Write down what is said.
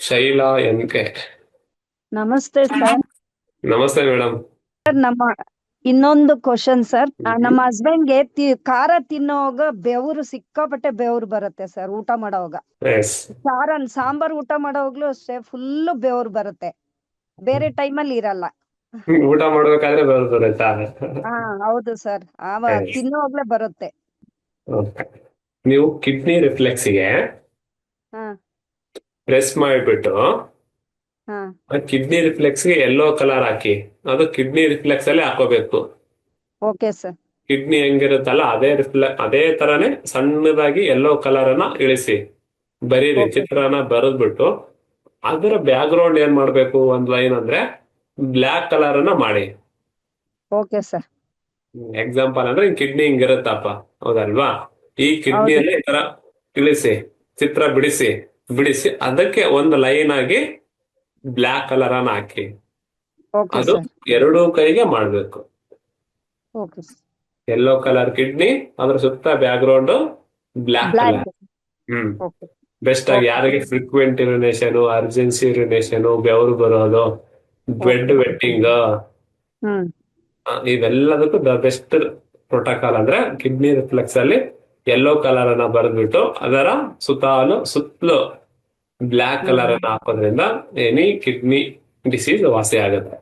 ಶೈಲಾ ಎನ್.ಕೆ. ನಮಸ್ತೆ ಸರ್. ನಮಸ್ತೆ ಮೇಡಮ್. ನಮ್ಮ ಇನ್ನೊಂದು ಕ್ವಶನ್ ಸರ್. ನಮ್ಮ ಹಸ್ಬೆಂಡ್ಗೆ ಖಾರ ತಿನ್ನೋವಾಗ ಬೆವರು ಸಿಕ್ಕಾಪಟ್ಟೆ ಬೆವರು ಬರುತ್ತೆ ಸರ್. ಊಟ ಮಾಡೋವಾಗ ಎಸ್. ಸಾಂಬಾರ್ ಊಟ ಮಾಡೋವಾಗ್ಲೂ ಅಷ್ಟೇ ಫುಲ್ ಬೆವರು ಬರುತ್ತೆ. ಬೇರೆ ಟೈಮಲ್ಲಿ ಇರಲ್ಲ. ಊಟ ಮಾಡ್ಬೇಕಾದ್ರೆ ಬರುತ್ತಾ? ಹಾ ಹೌದು ಸರ್. ತಿನ್ನೋವಾಗ್ಲೇ ಬರುತ್ತೆ. ಓಕೆ. ನೀವು ಕಿಡ್ನಿ ರಿಫ್ಲೆಕ್ಸ್ಗೆ ಹಾ ಪ್ರೆಸ್ ಮಾಡಿಬಿಟ್ಟು ಹಾ ಆ ಕಿಡ್ನಿ ರಿಫ್ಲೆಕ್ಸ್ಗೆ ಯೆಲ್ಲೋ ಕಲರ್ ಹಾಕಿ. ಅದು ಕಿಡ್ನಿ ರಿಫ್ಲೆಕ್ಸ್ ಅಲ್ಲೇ ಹಾಕೋಬೇಕು. Okay sir. ಕಿಡ್ನಿ ಹೆಂಗಿರುತ್ತಲ್ಲ ಅದೇ ತರಾನೇ ಸಣ್ಣದಾಗಿ ಯೆಲ್ಲೋ ಕಲರ್ ಅನ್ನ ಇಳಿಸಿ ಬರೀರಿ. ಓಕೆ ಚಿತ್ರನ ಬರೆದ್ಬಿಟ್ಟು ಅದರ ಬ್ಯಾಕ್ ಗ್ರೌಂಡ್ ಏನ್ ಮಾಡ್ಬೇಕು, ಒಂದ್ ಲೈನ್ ಅಂದ್ರೆ ಬ್ಲ್ಯಾಕ್ ಕಲರ್ ಅನ್ನ ಮಾಡಿ. Okay sir. ಎಕ್ಸಾಂಪಲ್ ಅಂದ್ರೆ ಕಿಡ್ನಿ ಹಿಂಗಿರುತ್ತಪ್ಪ, ಹೌದಲ್ವಾ? ಈ ಹೌದು. ಕಿಡ್ನಿಯಲ್ಲಿ ಈ ತರ ಇಳಿಸಿ, ಚಿತ್ರ ಬಿಡಿಸಿ ಬಿಡಿಸಿ ಅದಕ್ಕೆ ಒಂದು ಲೈನ್ ಆಗಿ ಬ್ಲ್ಯಾಕ್ ಕಲರ್ ಅನ್ನ ಹಾಕಿ. ಓಕೆ ಅದು ಸರ್. ಎರಡೂ ಕೈಗೆ ಮಾಡ್ಬೇಕು. ಓಕೆ ಯೆಲ್ಲೋ ಕಲರ್ ಕಿಡ್ನಿ, ಅದ್ರ ಸುತ್ತ background black black. Colour. Hmm. Okay best ಆಗಿ ಓಕೆ ಯಾರಿಗೆ ಫ್ರೀಕ್ವೆಂಟ್ ಯುರಿನೇಷನ್, ಅರ್ಜೆನ್ಸಿ ಯುರಿನೇಷನ್, ಬೆವರು ಬರೋದು, ಬೆಡ್ ಓಕೆ. ವೆಟ್ಟಿಂಗ್, ಹ್ಮ್ ಇವೆಲ್ಲದಕ್ಕೂ ದ ಬೆಸ್ಟ್ ಪ್ರೋಟೋಕಾಲ್ ಅಂದ್ರೆ ಕಿಡ್ನಿ ರಿಫ್ಲೆಕ್ಸ್ ಅಲ್ಲಿ ಯೆಲ್ಲೋ ಕಲರ್ ಅನ್ನ ಬರೆದ್ಬಿಟ್ಟು ಅದರ ಸುತ್ತಲೂ ಬ್ಲ್ಯಾಕ್ ಹ್ಮ್ ಕಲರ್ ಅನ್ನ ಹಾಕೋದ್ರಿಂದ ಎನಿ ಕಿಡ್ನಿ ಡಿಸೀಸ್ ವಾಸಿ ಆಗುತ್ತೆ.